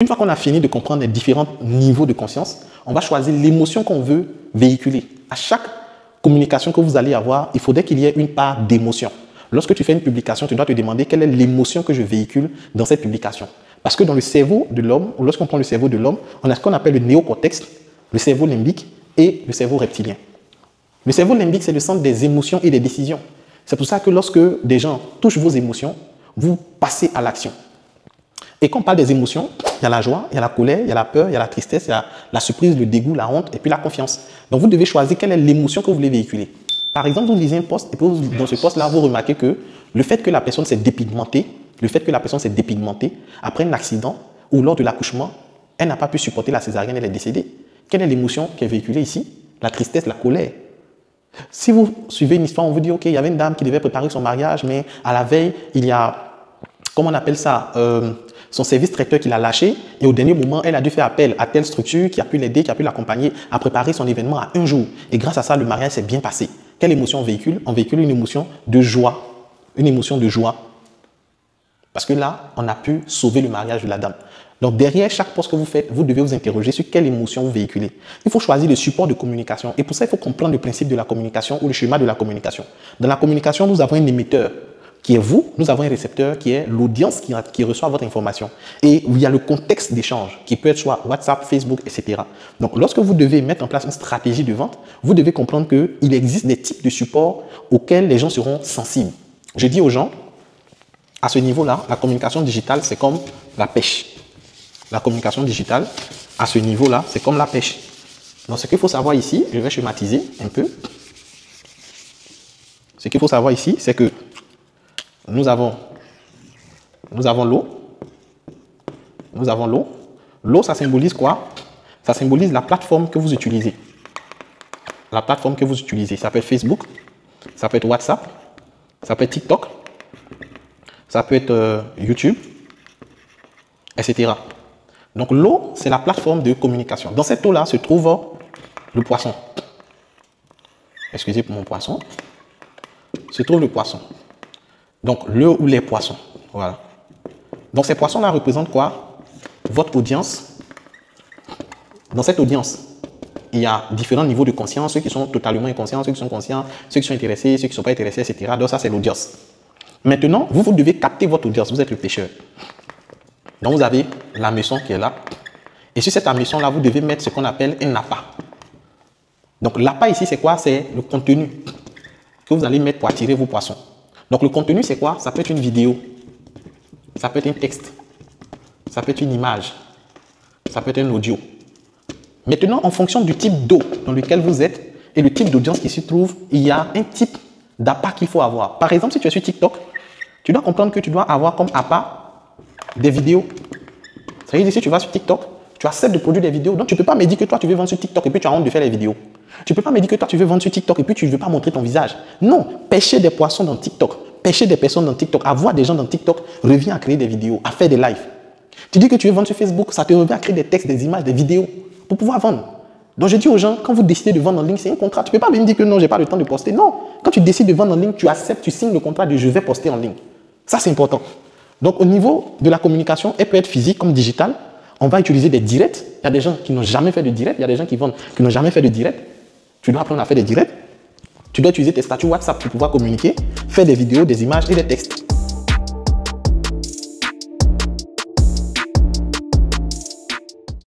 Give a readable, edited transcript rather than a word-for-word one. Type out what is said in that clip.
Une fois qu'on a fini de comprendre les différents niveaux de conscience, on va choisir l'émotion qu'on veut véhiculer. À chaque communication que vous allez avoir, il faudrait qu'il y ait une part d'émotion. Lorsque tu fais une publication, tu dois te demander quelle est l'émotion que je véhicule dans cette publication. Parce que dans le cerveau de l'homme, ou lorsqu'on prend le cerveau de l'homme, on a ce qu'on appelle le néocortex, le cerveau limbique et le cerveau reptilien. Le cerveau limbique, c'est le centre des émotions et des décisions. C'est pour ça que lorsque des gens touchent vos émotions, vous passez à l'action. Et quand on parle des émotions, il y a la joie, il y a la colère, il y a la peur, il y a la tristesse, il y a la surprise, le dégoût, la honte et puis la confiance. Donc vous devez choisir quelle est l'émotion que vous voulez véhiculer. Par exemple, vous lisez un post et puis dans ce post-là, vous remarquez que le fait que la personne s'est dépigmentée, après un accident ou lors de l'accouchement, elle n'a pas pu supporter la césarienne, elle est décédée. Quelle est l'émotion qui est véhiculée ici? La tristesse, la colère. Si vous suivez une histoire, on vous dit, ok, il y avait une dame qui devait préparer son mariage, mais à la veille, il y a, comment on appelle ça, son service traiteur qui l'a lâché et au dernier moment, elle a dû faire appel à telle structure qui a pu l'aider, qui a pu l'accompagner à préparer son événement à un jour. Et grâce à ça, le mariage s'est bien passé. Quelle émotion on véhicule? On véhicule une émotion de joie. Une émotion de joie. Parce que là, on a pu sauver le mariage de la dame. Donc derrière chaque poste que vous faites, vous devez vous interroger sur quelle émotion vous véhiculez. Il faut choisir le support de communication. Et pour ça, il faut comprendre le principe de la communication ou le schéma de la communication. Dans la communication, nous avons un émetteur qui est vous, nous avons un récepteur qui est l'audience qui reçoit votre information. Et il y a le contexte d'échange qui peut être soit WhatsApp, Facebook, etc. Donc, lorsque vous devez mettre en place une stratégie de vente, vous devez comprendre qu'il existe des types de supports auxquels les gens seront sensibles. Je dis aux gens, à ce niveau-là, la communication digitale, c'est comme la pêche. La communication digitale, à ce niveau-là, c'est comme la pêche. Donc, ce qu'il faut savoir ici, je vais schématiser un peu. Ce qu'il faut savoir ici, c'est que nous avons l'eau. Nous avons l'eau. L'eau, ça symbolise quoi? Ça symbolise la plateforme que vous utilisez. La plateforme que vous utilisez. Ça peut être Facebook, ça peut être WhatsApp, ça peut être TikTok, ça peut être YouTube, etc. Donc l'eau, c'est la plateforme de communication. Dans cette eau-là se trouve le poisson. Excusez pour mon poisson. Se trouve le poisson. Donc, le ou les poissons. Voilà. Donc, ces poissons-là représentent quoi? Votre audience. Dans cette audience, il y a différents niveaux de conscience, ceux qui sont totalement inconscients, ceux qui sont conscients, ceux qui sont intéressés, ceux qui ne sont pas intéressés, etc. Donc, ça, c'est l'audience. Maintenant, vous devez capter votre audience. Vous êtes le pêcheur. Donc, vous avez l'hameçon qui est là. Et sur cette hameçon-là, vous devez mettre ce qu'on appelle un appât. Donc, l'appât ici, c'est quoi? C'est le contenu que vous allez mettre pour attirer vos poissons. Donc, le contenu, c'est quoi? Ça peut être une vidéo, ça peut être un texte, ça peut être une image, ça peut être un audio. Maintenant, en fonction du type d'eau dans lequel vous êtes et le type d'audience qui s'y trouve, il y a un type d'appât qu'il faut avoir. Par exemple, si tu es sur TikTok, tu dois comprendre que tu dois avoir comme appât des vidéos. Ça veut dire que si tu vas sur TikTok, tu acceptes de produire des vidéos. Donc, tu ne peux pas me dire que toi, tu veux vendre sur TikTok et puis tu as honte de faire les vidéos. Tu ne peux pas me dire que toi, tu veux vendre sur TikTok et puis tu ne veux pas montrer ton visage. Non, pêcher des poissons dans TikTok, pêcher des personnes dans TikTok, avoir des gens dans TikTok revient à créer des vidéos, à faire des lives. Tu dis que tu veux vendre sur Facebook, ça te revient à créer des textes, des images, des vidéos pour pouvoir vendre. Donc, je dis aux gens, quand vous décidez de vendre en ligne, c'est un contrat. Tu ne peux pas me dire que non, je n'ai pas le temps de poster. Non, quand tu décides de vendre en ligne, tu acceptes, tu signes le contrat de je vais poster en ligne. Ça, c'est important. Donc, au niveau de la communication, elle peut être physique comme digitale. On va utiliser des directs. Il y a des gens qui n'ont jamais fait de direct. Il y a des gens qui vendent, qui n'ont jamais fait de direct. Tu dois apprendre à faire des directs. Tu dois utiliser tes statuts WhatsApp pour pouvoir communiquer, faire des vidéos, des images et des textes.